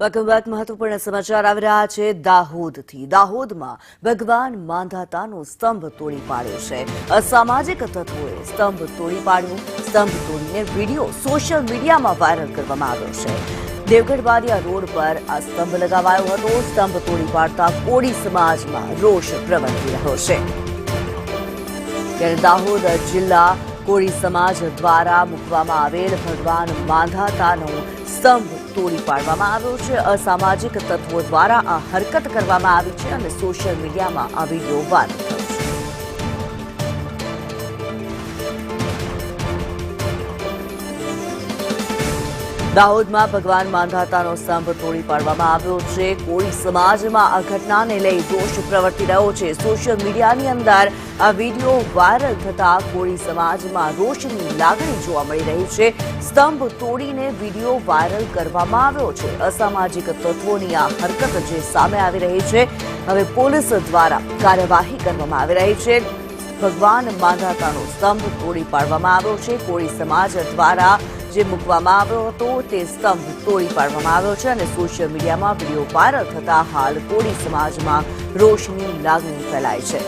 Welcome back. મહત્વપૂર્ણ સમાચાર આવી રહ્યા છે દાહોદથી. દાહોદમાં ભગવાન માંધાતાનો સ્તંભ તોડી પાડ્યો છે. અસામાજિક તત્વોએ સ્તંભ તોડી પાડ્યો. સ્તંભ તોડીને વિડીયો સોશિયલ મીડિયામાં વાયરલ કરવામાં આવ્યો છે. દેવગઢ બારિયા રોડ પર આ સ્તંભ લગાવાયો હતો. સ્તંભ તોડી પાડતા કોળી સમાજમાં રોષ પ્રવર્તી રહ્યો છે. ત્યારે દાહોદ જિલ્લા કોળી સમાજ દ્વારા મૂકવામાં આવેલ ભગવાન માંધાતાનો સ્તંભ તોડી પાડવામાં આવ્યો છે. અસામાજિક તત્વો દ્વારા આ હરકત કરવામાં આવી છે અને સોશિયલ મીડિયામાં આ વિડીયો વાયરલ થયો છે. દાહોદમાં ભગવાન માંધાતાનો સ્તંભ તોડી પાડવામાં આવ્યો છે. કોળી સમાજમાં આ ઘટનાને લઈ રોષ પ્રવર્તી રહ્યો છે. સોશિયલ મીડિયાની અંદર આ વિડીયો વાયરલ થતા કોળી સમાજમાં રોષની લાગણી જોવા મળી રહી છે. સ્તંભ તોડીને વિડીયો વાયરલ કરવામાં આવ્યો છે. અસામાજિક તત્વોની આ હરકત જે સામે આવી રહી છે, હવે પોલીસ દ્વારા કાર્યવાહી કરવામાં આવી રહી છે. ભગવાન માંધાતાનો સ્તંભ તોડી પાડવામાં આવ્યો છે. કોળી સમાજ દ્વારા જે મૂકવામાં આવ્યો હતો તે સ્તંભ તોડી પાડવામાં આવ્યો છે અને સોશિયલ મીડિયામાં વિડીયો વાયરલ થતા હાલ કોળી સમાજમાં રોષની લાગણી ફેલાઈ છે.